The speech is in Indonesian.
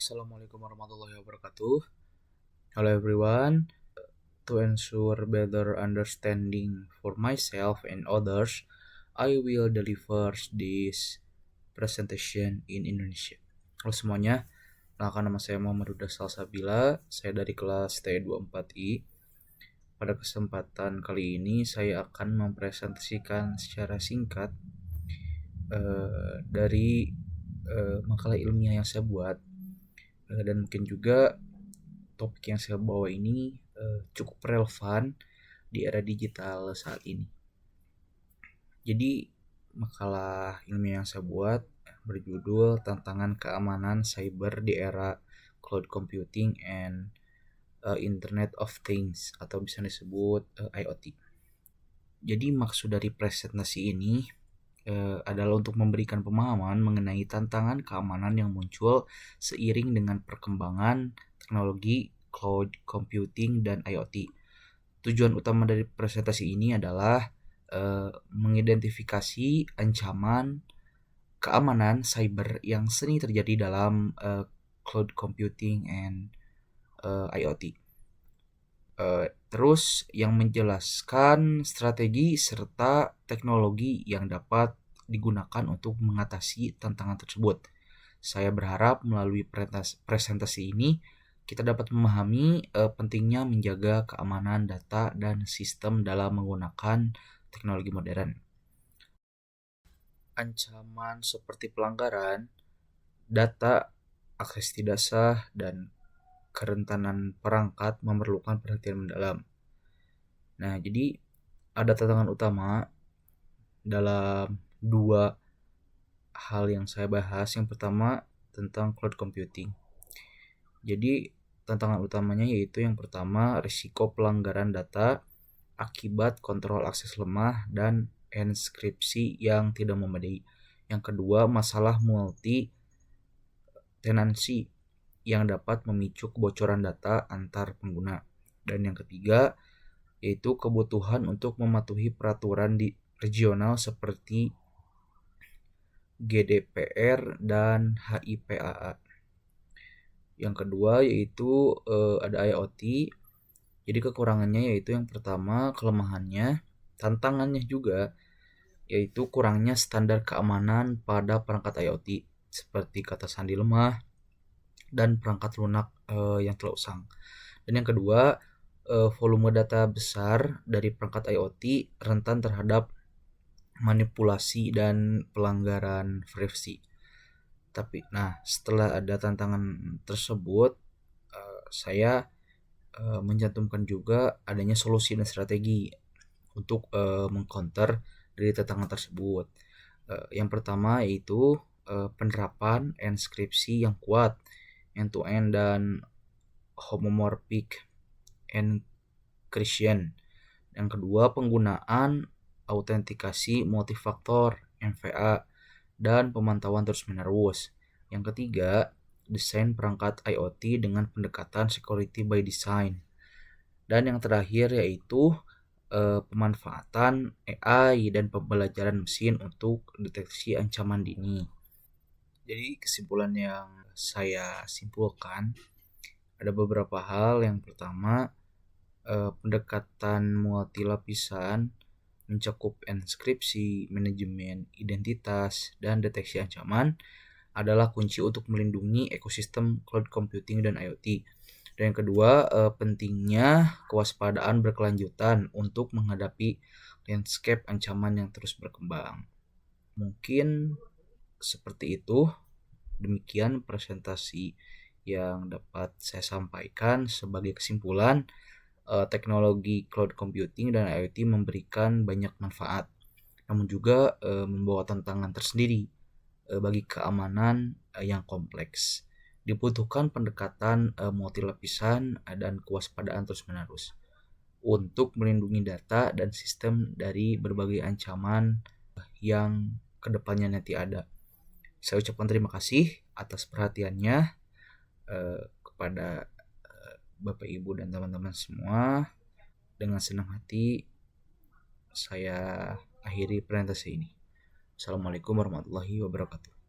Assalamualaikum warahmatullahi wabarakatuh. Hello everyone. To ensure better understanding for myself and others, I will deliver this presentation in Indonesia. Halo semuanya, perkenalkan nama saya Muhammad Huda Salsabila. Saya dari kelas T24I. Pada kesempatan kali ini saya akan mempresentasikan secara singkat dari makalah ilmiah yang saya buat. Dan mungkin juga topik yang saya bawa ini cukup relevan di era digital saat ini. Jadi makalah ilmiah yang saya buat berjudul Tantangan Keamanan Cyber di Era Cloud Computing and Internet of Things atau bisa disebut IoT. Jadi maksud dari presentasi ini adalah untuk memberikan pemahaman mengenai tantangan keamanan yang muncul seiring dengan perkembangan teknologi cloud computing dan IoT. Tujuan utama dari presentasi ini adalah mengidentifikasi ancaman keamanan cyber yang sering terjadi dalam cloud computing and IoT. Terus yang menjelaskan strategi serta teknologi yang dapat digunakan untuk mengatasi tantangan tersebut. Saya berharap melalui presentasi ini kita dapat memahami pentingnya menjaga keamanan data dan sistem dalam menggunakan teknologi modern. Ancaman seperti pelanggaran data, akses tidak sah, dan kerentanan perangkat memerlukan perhatian mendalam. Nah, jadi ada tantangan utama dalam dua hal yang saya bahas. Yang pertama tentang cloud computing. Jadi tantangan utamanya yaitu yang pertama risiko pelanggaran data akibat kontrol akses lemah dan enskripsi yang tidak memadai. Yang kedua masalah multi tenancy yang dapat memicu kebocoran data antar pengguna. Dan yang ketiga yaitu kebutuhan untuk mematuhi peraturan di regional seperti GDPR dan HIPAA. Yang kedua yaitu ada IoT. Jadi kekurangannya yaitu yang pertama kelemahannya, tantangannya juga yaitu kurangnya standar keamanan pada perangkat IoT seperti kata sandi lemah dan perangkat lunak yang telah usang. Dan yang kedua volume data besar dari perangkat IoT rentan terhadap manipulasi dan pelanggaran privasi. Tapi setelah ada tantangan tersebut saya mencantumkan juga adanya solusi dan strategi untuk mengcounter dari tantangan tersebut. Yang pertama yaitu penerapan enskripsi yang kuat, end-to-end dan homomorphic encryption. Yang kedua penggunaan autentikasi multifaktor MFA dan pemantauan terus-menerus. Yang ketiga, desain perangkat IoT dengan pendekatan security by design. Dan yang terakhir yaitu pemanfaatan AI dan pembelajaran mesin untuk deteksi ancaman dini. Jadi kesimpulan yang saya simpulkan ada beberapa hal. Yang pertama, pendekatan multi lapisan mencakup enskripsi, manajemen identitas, dan deteksi ancaman adalah kunci untuk melindungi ekosistem cloud computing dan IoT. Dan yang kedua, pentingnya kewaspadaan berkelanjutan untuk menghadapi landscape ancaman yang terus berkembang. Mungkin seperti itu. Demikian presentasi yang dapat saya sampaikan. Sebagai kesimpulan, teknologi cloud computing dan IoT memberikan banyak manfaat, namun juga membawa tantangan tersendiri bagi keamanan yang kompleks. Dibutuhkan pendekatan multi lapisan dan kewaspadaan terus-menerus untuk melindungi data dan sistem dari berbagai ancaman yang kedepannya nanti ada. Saya ucapkan terima kasih atas perhatiannya kepada Bapak Ibu dan teman-teman semua. Dengan senang hati saya akhiri presentasi ini. Assalamualaikum warahmatullahi wabarakatuh.